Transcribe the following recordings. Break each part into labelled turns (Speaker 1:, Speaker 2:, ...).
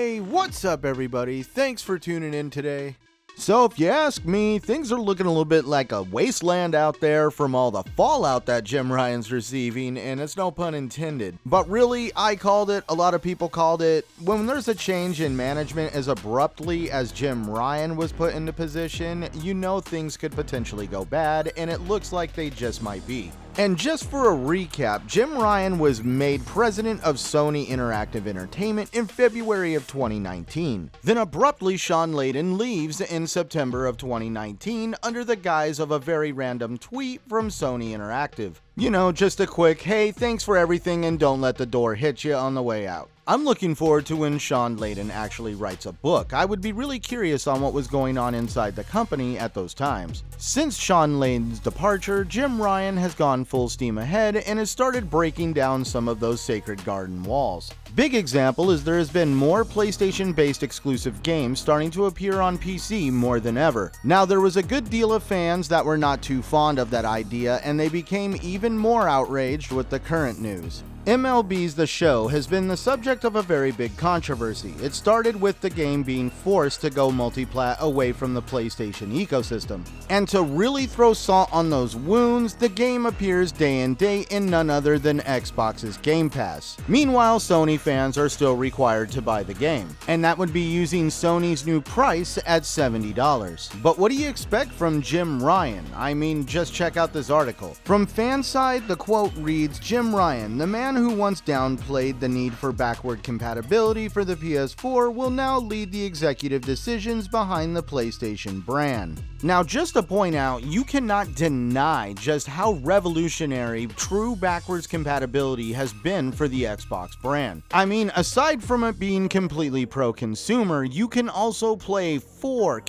Speaker 1: Hey, what's up everybody? Thanks for tuning in today. So if you ask me, things are looking a little bit like a wasteland out there from all the fallout that Jim Ryan's receiving, and it's no pun intended. But really, I called it, a lot of people called it. When there's a change in management as abruptly as Jim Ryan was put into position, you know things could potentially go bad, and it looks like they just might be. And just for a recap, Jim Ryan was made president of Sony Interactive Entertainment in February of 2019. Then abruptly Sean Layden leaves in September of 2019 under the guise of a very random tweet from Sony Interactive. You know, just a quick, hey, thanks for everything and don't let the door hit you on the way out. I'm looking forward to when Sean Layden actually writes a book. I would be really curious on what was going on inside the company at those times. Since Sean Layden's departure, Jim Ryan has gone full steam ahead and has started breaking down some of those sacred garden walls. Big example is there has been more PlayStation-based exclusive games starting to appear on PC more than ever. Now there was a good deal of fans that were not too fond of that idea, and they became even more outraged with the current news. MLB's The Show has been the subject of a very big controversy. It started with the game being forced to go multiplat away from the PlayStation ecosystem. And to really throw salt on those wounds, the game appears day and date in none other than Xbox's Game Pass. Meanwhile, Sony fans are still required to buy the game, and that would be using Sony's new price at $70. But what do you expect from Jim Ryan? I mean, just check out this article. From fan side, the quote reads, Jim Ryan, the man who once downplayed the need for backward compatibility for the PS4 will now lead the executive decisions behind the PlayStation brand. Now, just to point out, you cannot deny just how revolutionary true backwards compatibility has been for the Xbox brand. I mean, aside from it being completely pro-consumer, you can also play four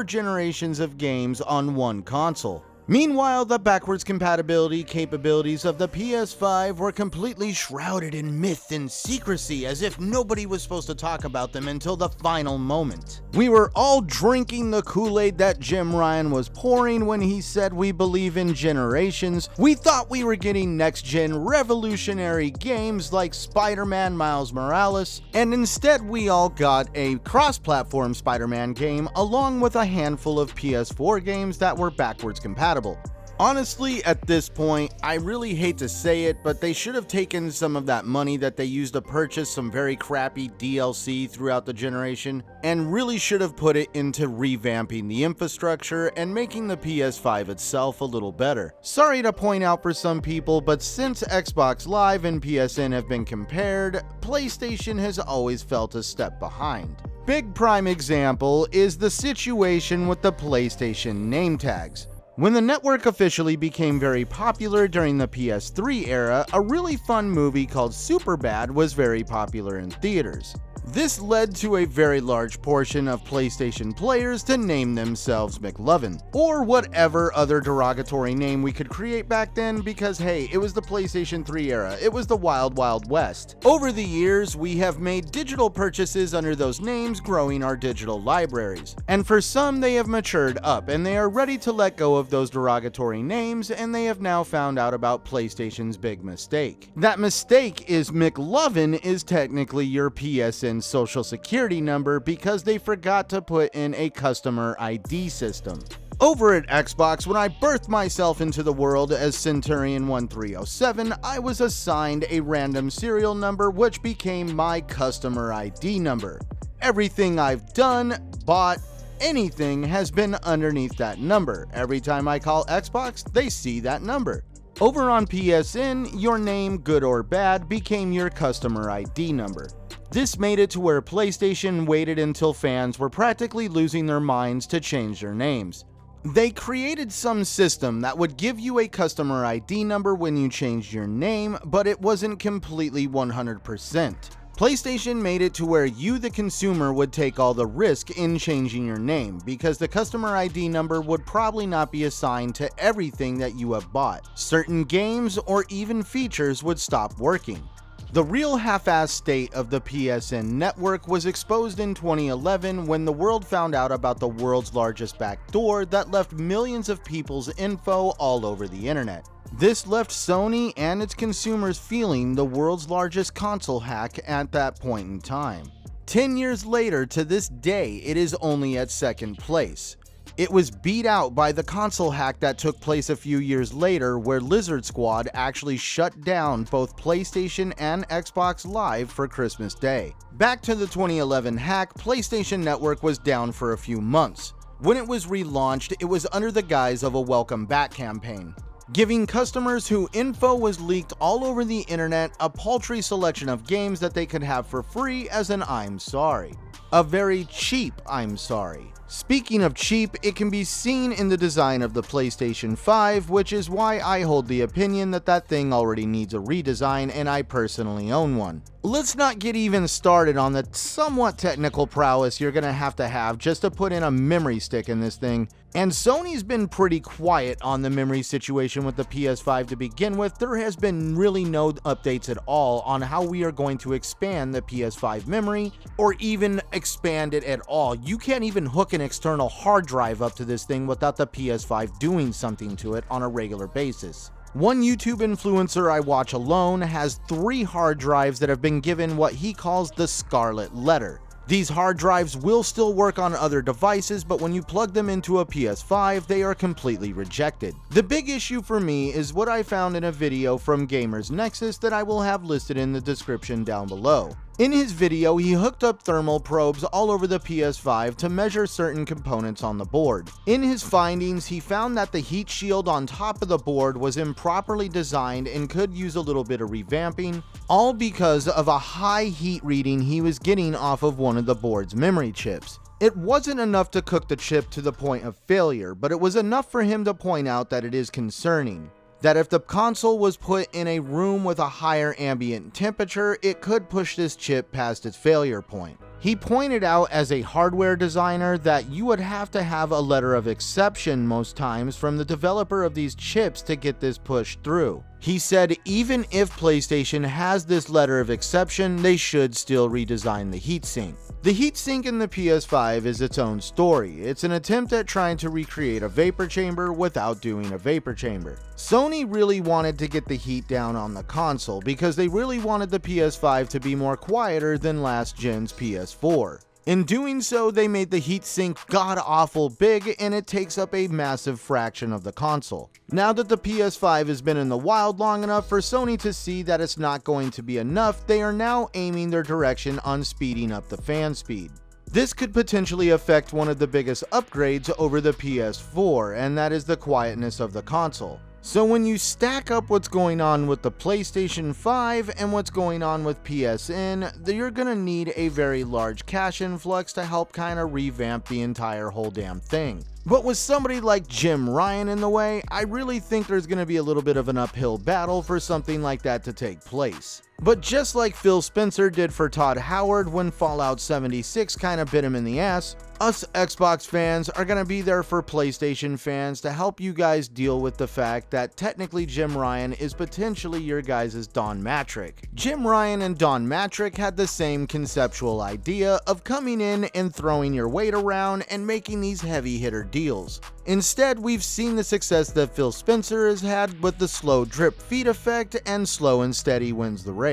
Speaker 1: generations of games on one console. Meanwhile, the backwards compatibility capabilities of the PS5 were completely shrouded in myth and secrecy, as if nobody was supposed to talk about them until the final moment. We were all drinking the Kool-Aid that Jim Ryan was pouring when he said we believe in generations. We thought we were getting next-gen revolutionary games like Spider-Man Miles Morales, and instead we all got a cross-platform Spider-Man game along with a handful of PS4 games that were backwards compatible. Honestly, at this point, I really hate to say it, but they should have taken some of that money that they used to purchase some very crappy DLC throughout the generation and really should have put it into revamping the infrastructure and making the PS5 itself a little better. Sorry to point out for some people, but since Xbox Live and PSN have been compared, PlayStation has always felt a step behind. Big prime example is the situation with the PlayStation name tags. When the network officially became very popular during the PS3 era, a really fun movie called Superbad was very popular in theaters. This led to a very large portion of PlayStation players to name themselves McLovin, or whatever other derogatory name we could create back then because hey, it was the PlayStation 3 era, it was the Wild Wild West. Over the years, we have made digital purchases under those names, growing our digital libraries. And for some, they have matured up and they are ready to let go of those derogatory names, and they have now found out about PlayStation's big mistake. That mistake is McLovin is technically your PSN social security number because they forgot to put in a customer ID system. Over at Xbox, when I birthed myself into the world as Centurion 1307, I was assigned a random serial number which became my customer ID number. Everything I've done, bought, anything has been underneath that number. Every time I call Xbox, they see that number. Over on PSN, your name, good or bad, became your customer ID number. This made it to where PlayStation waited until fans were practically losing their minds to change their names. They created some system that would give you a customer ID number when you changed your name, but it wasn't completely 100%. PlayStation made it to where you, the consumer, would take all the risk in changing your name, because the customer ID number would probably not be assigned to everything that you have bought. Certain games or even features would stop working. The real half-assed state of the PSN network was exposed in 2011 when the world found out about the world's largest backdoor that left millions of people's info all over the internet. This left Sony and its consumers feeling the world's largest console hack at that point in time. 10 years later, to this day, it is only at second place. It was beat out by the console hack that took place a few years later, where Lizard Squad actually shut down both PlayStation and Xbox Live for Christmas Day. Back to the 2011 hack, PlayStation Network was down for a few months. When it was relaunched, it was under the guise of a welcome back campaign, giving customers who info was leaked all over the internet a paltry selection of games that they could have for free as an I'm sorry. A very cheap I'm sorry. Speaking of cheap, it can be seen in the design of the PlayStation 5, which is why I hold the opinion that that thing already needs a redesign, and I personally own one. Let's not get even started on the somewhat technical prowess you're gonna have just to put in a memory stick in this thing. And Sony's been pretty quiet on the memory situation with the PS5 to begin with. There has been really no updates at all on how we are going to expand the PS5 memory, or even expand it at all. You can't even hook an external hard drive up to this thing without the PS5 doing something to it on a regular basis. One YouTube influencer I watch alone has 3 hard drives that have been given what he calls the Scarlet Letter. These hard drives will still work on other devices, but when you plug them into a PS5, they are completely rejected. The big issue for me is what I found in a video from Gamers Nexus that I will have listed in the description down below. In his video, he hooked up thermal probes all over the PS5 to measure certain components on the board. In his findings, he found that the heat shield on top of the board was improperly designed and could use a little bit of revamping, all because of a high heat reading he was getting off of one of the board's memory chips. It wasn't enough to cook the chip to the point of failure, but it was enough for him to point out that it is concerning. That if the console was put in a room with a higher ambient temperature, it could push this chip past its failure point. He pointed out as a hardware designer that you would have to have a letter of exception most times from the developer of these chips to get this pushed through. He said even if PlayStation has this letter of exception, they should still redesign the heatsink. The heatsink in the PS5 is its own story. It's an attempt at trying to recreate a vapor chamber without doing a vapor chamber. Sony really wanted to get the heat down on the console because they really wanted the PS5 to be more quieter than last gen's PS4. In doing so, they made the heatsink god-awful big, and it takes up a massive fraction of the console. Now that the PS5 has been in the wild long enough for Sony to see that it's not going to be enough, they are now aiming their direction on speeding up the fan speed. This could potentially affect one of the biggest upgrades over the PS4, and that is the quietness of the console. So when you stack up what's going on with the PlayStation 5 and what's going on with PSN, you're gonna need a very large cash influx to help kind of revamp the entire whole damn thing. But with somebody like Jim Ryan in the way, I really think there's gonna be a little bit of an uphill battle for something like that to take place. But just like Phil Spencer did for Todd Howard when Fallout 76 kind of bit him in the ass, us Xbox fans are going to be there for PlayStation fans to help you guys deal with the fact that technically Jim Ryan is potentially your guys' Don Matrick. Jim Ryan and Don Matrick had the same conceptual idea of coming in and throwing your weight around and making these heavy hitter deals. Instead, we've seen the success that Phil Spencer has had with the slow drip feed effect, and slow and steady wins the race.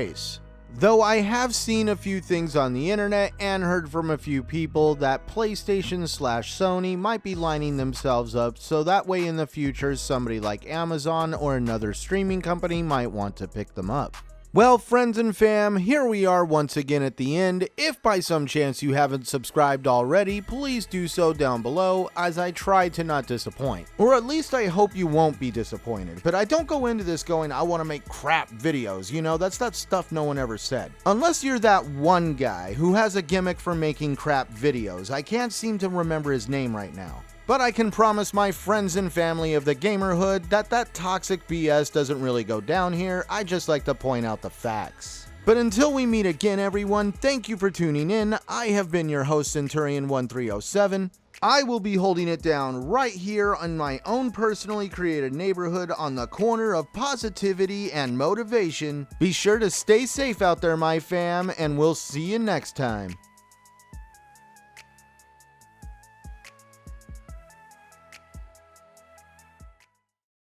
Speaker 1: Though I have seen a few things on the internet and heard from a few people that PlayStation/Sony might be lining themselves up so that way in the future somebody like Amazon or another streaming company might want to pick them up. Well, friends and fam, here we are once again at the end. If by some chance you haven't subscribed already, please do so down below, as I try to not disappoint. Or at least I hope you won't be disappointed. But I don't go into this going, I want to make crap videos, you know, that's that stuff no one ever said. Unless you're that one guy who has a gimmick for making crap videos. I can't seem to remember his name right now. But I can promise my friends and family of the gamerhood that toxic BS doesn't really go down here. I just like to point out the facts. But until we meet again, everyone, thank you for tuning in. I have been your host, Centurion1307. I will be holding it down right here in my own personally created neighborhood on the corner of positivity and motivation. Be sure to stay safe out there, my fam, and we'll see you next time.